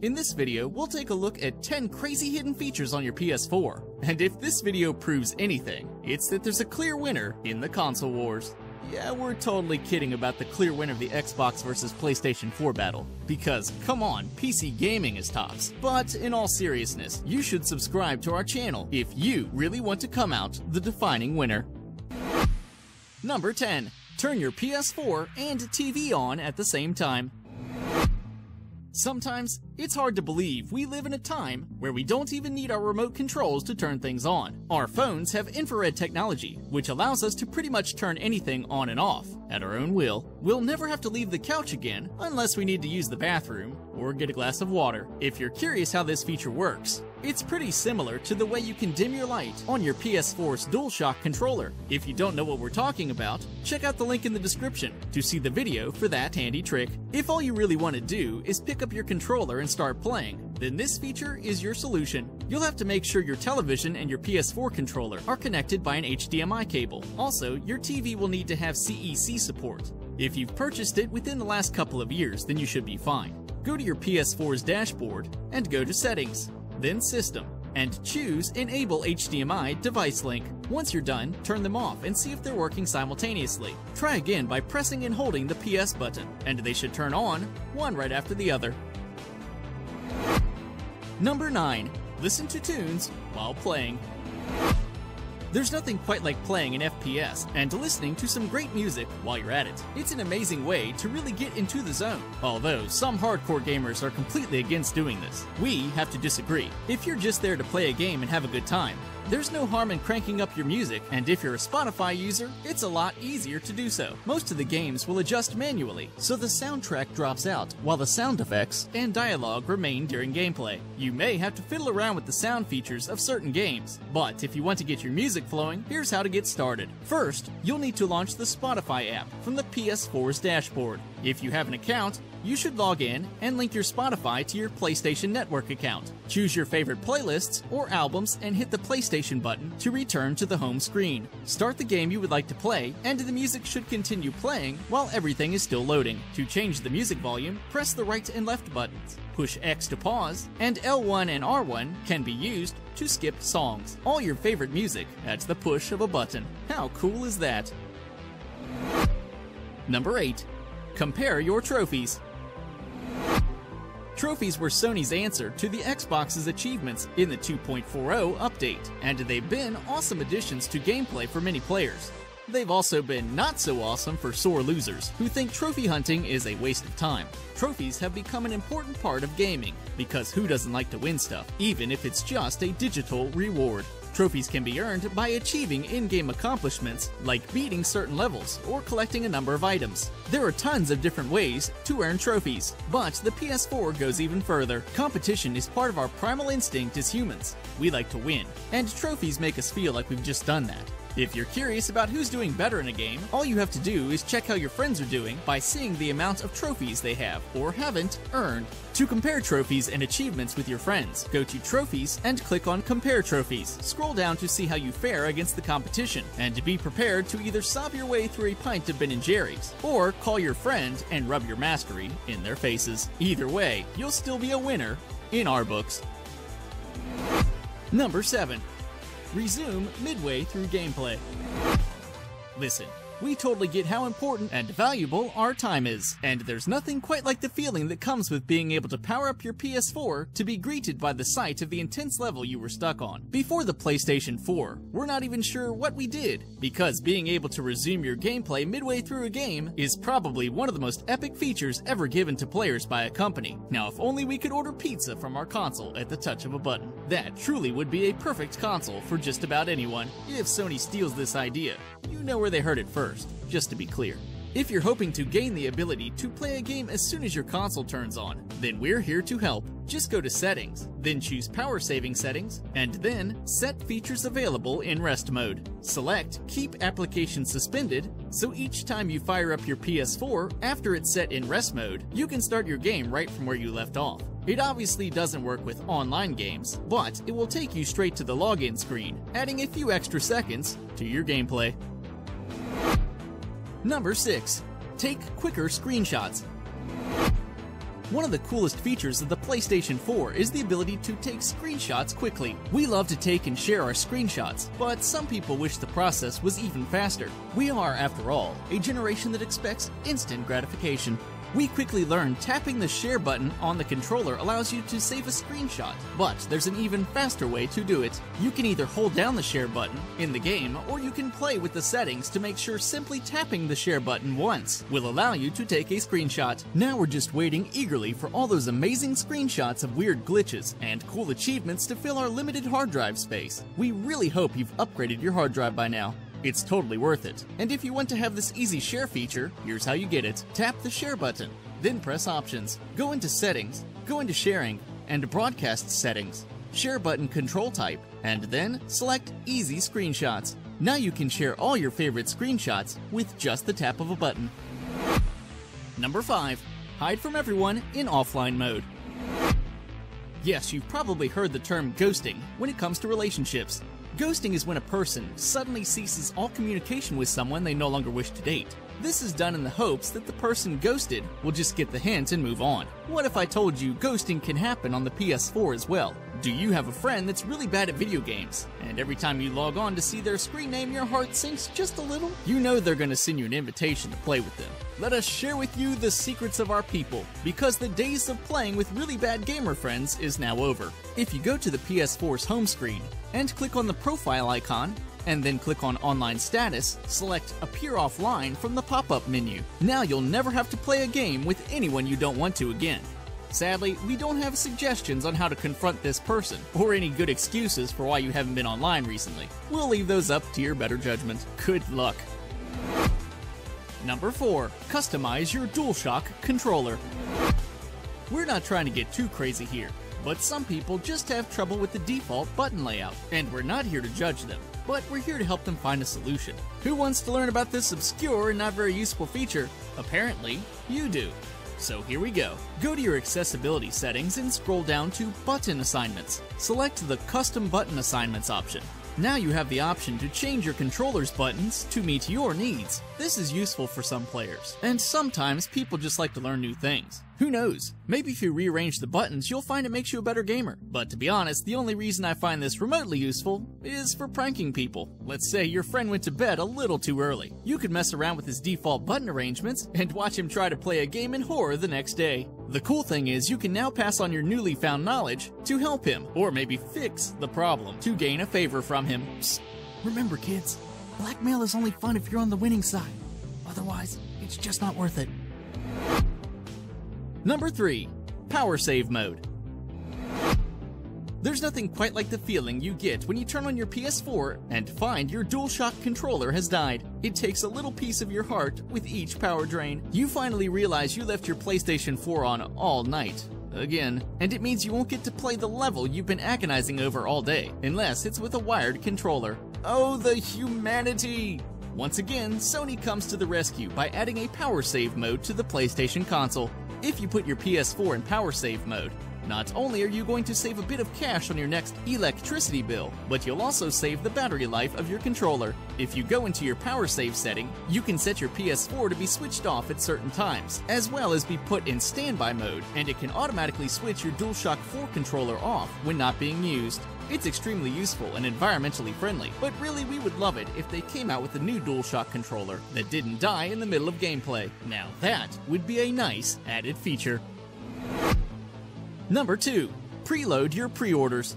In this video, we'll take a look at 10 crazy hidden features on your PS4. And if this video proves anything, it's that there's a clear winner in the console wars. Yeah, we're totally kidding about the clear winner of the Xbox versus PlayStation 4 battle. Because, come on, PC gaming is tops. But in all seriousness, you should subscribe to our channel if you really want to come out the defining winner. Number 10. Turn your PS4 and TV on at the same time. Sometimes, it's hard to believe we live in a time where we don't even need our remote controls to turn things on. Our phones have infrared technology, which allows us to pretty much turn anything on and off at our own will. We'll never have to leave the couch again unless we need to use the bathroom or get a glass of water. If you're curious how this feature works, it's pretty similar to the way you can dim your light on your PS4's DualShock controller. If you don't know what we're talking about, check out the link in the description to see the video for that handy trick. If all you really want to do is pick up your controller and start playing, then this feature is your solution. You'll have to make sure your television and your PS4 controller are connected by an HDMI cable. Also, your TV will need to have CEC support. If you've purchased it within the last couple of years, then you should be fine. Go to your PS4's dashboard and go to Settings, then System, and choose Enable HDMI Device Link. Once you're done, turn them off and see if they're working simultaneously. Try again by pressing and holding the PS button, and they should turn on, one right after the other. Number 9. Listen to tunes while playing. There's nothing quite like playing an FPS and listening to some great music while you're at it. It's an amazing way to really get into the zone. Although some hardcore gamers are completely against doing this. We have to disagree. If you're just there to play a game and have a good time, there's no harm in cranking up your music, and if you're a Spotify user, it's a lot easier to do so. Most of the games will adjust manually, so the soundtrack drops out, while the sound effects and dialogue remain during gameplay. You may have to fiddle around with the sound features of certain games, but if you want to get your music flowing, here's how to get started. First, you'll need to launch the Spotify app from the PS4's dashboard. If you have an account, you should log in and link your Spotify to your PlayStation Network account. Choose your favorite playlists or albums and hit the PlayStation button to return to the home screen. Start the game you would like to play, and the music should continue playing while everything is still loading. To change the music volume, press the right and left buttons. Push X to pause, and L1 and R1 can be used to skip songs. All your favorite music at the push of a button. How cool is that? Number 8. Compare your trophies. Trophies were Sony's answer to the Xbox's achievements in the 2.40 update, and they've been awesome additions to gameplay for many players. They've also been not so awesome for sore losers who think trophy hunting is a waste of time. Trophies have become an important part of gaming, because who doesn't like to win stuff, even if it's just a digital reward? Trophies can be earned by achieving in-game accomplishments like beating certain levels or collecting a number of items. There are tons of different ways to earn trophies, but the PS4 goes even further. Competition is part of our primal instinct as humans. We like to win, and trophies make us feel like we've just done that. If you're curious about who's doing better in a game, all you have to do is check how your friends are doing by seeing the amount of trophies they have or haven't earned. To compare trophies and achievements with your friends, go to Trophies and click on Compare Trophies. Scroll down to see how you fare against the competition, and be prepared to either sob your way through a pint of Ben & Jerry's, or call your friend and rub your mastery in their faces. Either way, you'll still be a winner in our books. Number 7. Resume midway through gameplay. Listen, we totally get how important and valuable our time is, and there's nothing quite like the feeling that comes with being able to power up your PS4 to be greeted by the sight of the intense level you were stuck on. Before the PlayStation 4, we're not even sure what we did, because being able to resume your gameplay midway through a game is probably one of the most epic features ever given to players by a company. Now, if only we could order pizza from our console at the touch of a button. That truly would be a perfect console for just about anyone. If Sony steals this idea, you know where they heard it first, just to be clear. If you're hoping to gain the ability to play a game as soon as your console turns on, then we're here to help. Just go to Settings, then choose Power Saving Settings, and then Set Features Available in Rest Mode. Select Keep Application Suspended, so each time you fire up your PS4 after it's set in rest mode, you can start your game right from where you left off. It obviously doesn't work with online games, but it will take you straight to the login screen, adding a few extra seconds to your gameplay. Number 6. Take quicker screenshots. One of the coolest features of the PlayStation 4 is the ability to take screenshots quickly. We love to take and share our screenshots, but some people wish the process was even faster. We are, after all, a generation that expects instant gratification. We quickly learned tapping the share button on the controller allows you to save a screenshot, but there's an even faster way to do it. You can either hold down the share button in the game, or you can play with the settings to make sure simply tapping the share button once will allow you to take a screenshot. Now we're just waiting eagerly for all those amazing screenshots of weird glitches and cool achievements to fill our limited hard drive space. We really hope you've upgraded your hard drive by now. It's totally worth it. And if you want to have this easy share feature, here's how you get it. Tap the share button, then press Options. Go into Settings, go into Sharing, and Broadcast Settings. Share button control type, and then select Easy Screenshots. Now you can share all your favorite screenshots with just the tap of a button. Number 5. Hide from everyone in offline mode. Yes, you've probably heard the term ghosting when it comes to relationships. Ghosting is when a person suddenly ceases all communication with someone they no longer wish to date. This is done in the hopes that the person ghosted will just get the hint and move on. What if I told you ghosting can happen on the PS4 as well? Do you have a friend that's really bad at video games, and every time you log on to see their screen name, your heart sinks just a little? You know they're going to send you an invitation to play with them. Let us share with you the secrets of our people, because the days of playing with really bad gamer friends is now over. If you go to the PS4's home screen and click on the profile icon, and then click on Online Status, select Appear Offline from the pop-up menu. Now you'll never have to play a game with anyone you don't want to again. Sadly, we don't have suggestions on how to confront this person, or any good excuses for why you haven't been online recently. We'll leave those up to your better judgment. Good luck. Number 4. Customize your DualShock controller. We're not trying to get too crazy here, but some people just have trouble with the default button layout, and we're not here to judge them, but we're here to help them find a solution. Who wants to learn about this obscure and not very useful feature? Apparently, you do. So here we go. Go to your accessibility settings and scroll down to Button Assignments. Select the Custom Button Assignments option. Now you have the option to change your controller's buttons to meet your needs. This is useful for some players, and sometimes people just like to learn new things. Who knows? Maybe if you rearrange the buttons, you'll find it makes you a better gamer. But to be honest, the only reason I find this remotely useful is for pranking people. Let's say your friend went to bed a little too early. You could mess around with his default button arrangements and watch him try to play a game in horror the next day. The cool thing is you can now pass on your newly found knowledge to help him, or maybe fix the problem to gain a favor from him. Psst. Remember kids, blackmail is only fun if you're on the winning side. Otherwise, it's just not worth it. Number 3. Power Save Mode. There's nothing quite like the feeling you get when you turn on your PS4 and find your DualShock controller has died. It takes a little piece of your heart with each power drain. You finally realize you left your PlayStation 4 on all night. Again. And it means you won't get to play the level you've been agonizing over all day, unless it's with a wired controller. Oh, the humanity! Once again, Sony comes to the rescue by adding a power save mode to the PlayStation console. If you put your PS4 in power save mode, not only are you going to save a bit of cash on your next electricity bill, but you'll also save the battery life of your controller. If you go into your power save setting, you can set your PS4 to be switched off at certain times, as well as be put in standby mode, and it can automatically switch your DualShock 4 controller off when not being used. It's extremely useful and environmentally friendly, but really we would love it if they came out with a new DualShock controller that didn't die in the middle of gameplay. Now that would be a nice added feature. Number 2. Preload your pre-orders.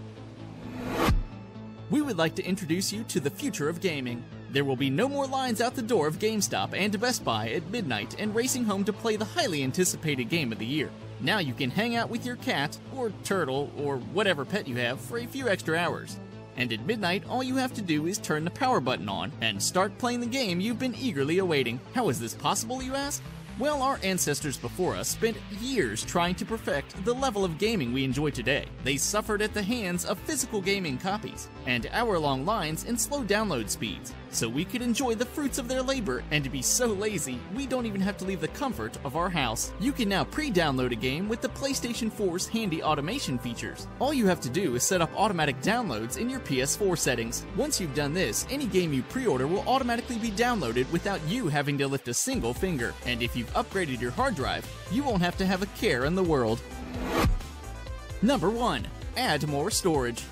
We would like to introduce you to the future of gaming. There will be no more lines out the door of GameStop and Best Buy at midnight and racing home to play the highly anticipated game of the year. Now you can hang out with your cat, or turtle, or whatever pet you have for a few extra hours. And at midnight, all you have to do is turn the power button on and start playing the game you've been eagerly awaiting. How is this possible, you ask? Well, our ancestors before us spent years trying to perfect the level of gaming we enjoy today. They suffered at the hands of physical gaming copies, and hour-long lines and slow download speeds. so we could enjoy the fruits of their labor and be so lazy we don't even have to leave the comfort of our house. You can now pre-download a game with the PlayStation 4's handy automation features. All you have to do is set up automatic downloads in your PS4 settings. Once you've done this, any game you pre-order will automatically be downloaded without you having to lift a single finger. And if you've upgraded your hard drive, you won't have to have a care in the world. Number 1. Add more storage.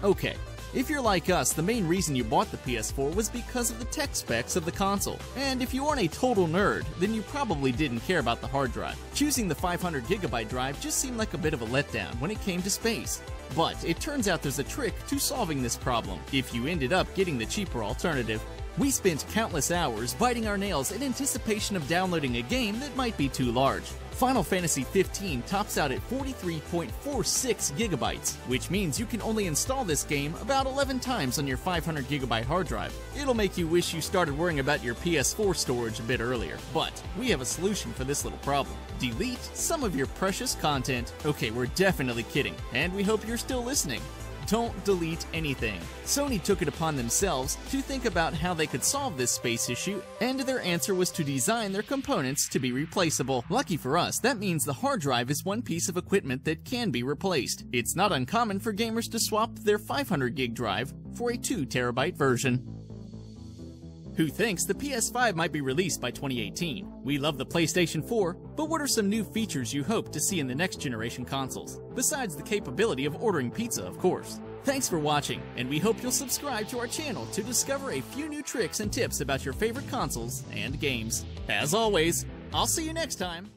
Okay, if you're like us, the main reason you bought the PS4 was because of the tech specs of the console. And if you aren't a total nerd, then you probably didn't care about the hard drive. Choosing the 500GB drive just seemed like a bit of a letdown when it came to space. But it turns out there's a trick to solving this problem, if you ended up getting the cheaper alternative. We spent countless hours biting our nails in anticipation of downloading a game that might be too large. Final Fantasy XV tops out at 43.46 gigabytes, which means you can only install this game about 11 times on your 500GB hard drive. It'll make you wish you started worrying about your PS4 storage a bit earlier, but we have a solution for this little problem. Delete some of your precious content. Okay, we're definitely kidding, and we hope you're still listening. Don't delete anything. Sony took it upon themselves to think about how they could solve this space issue, and their answer was to design their components to be replaceable. Lucky for us, that means the hard drive is one piece of equipment that can be replaced. It's not uncommon for gamers to swap their 500GB drive for a 2TB version. Who thinks the PS5 might be released by 2018? We love the PlayStation 4, but what are some new features you hope to see in the next generation consoles? Besides the capability of ordering pizza, of course. Thanks for watching, and we hope you'll subscribe to our channel to discover a few new tricks and tips about your favorite consoles and games. As always, I'll see you next time.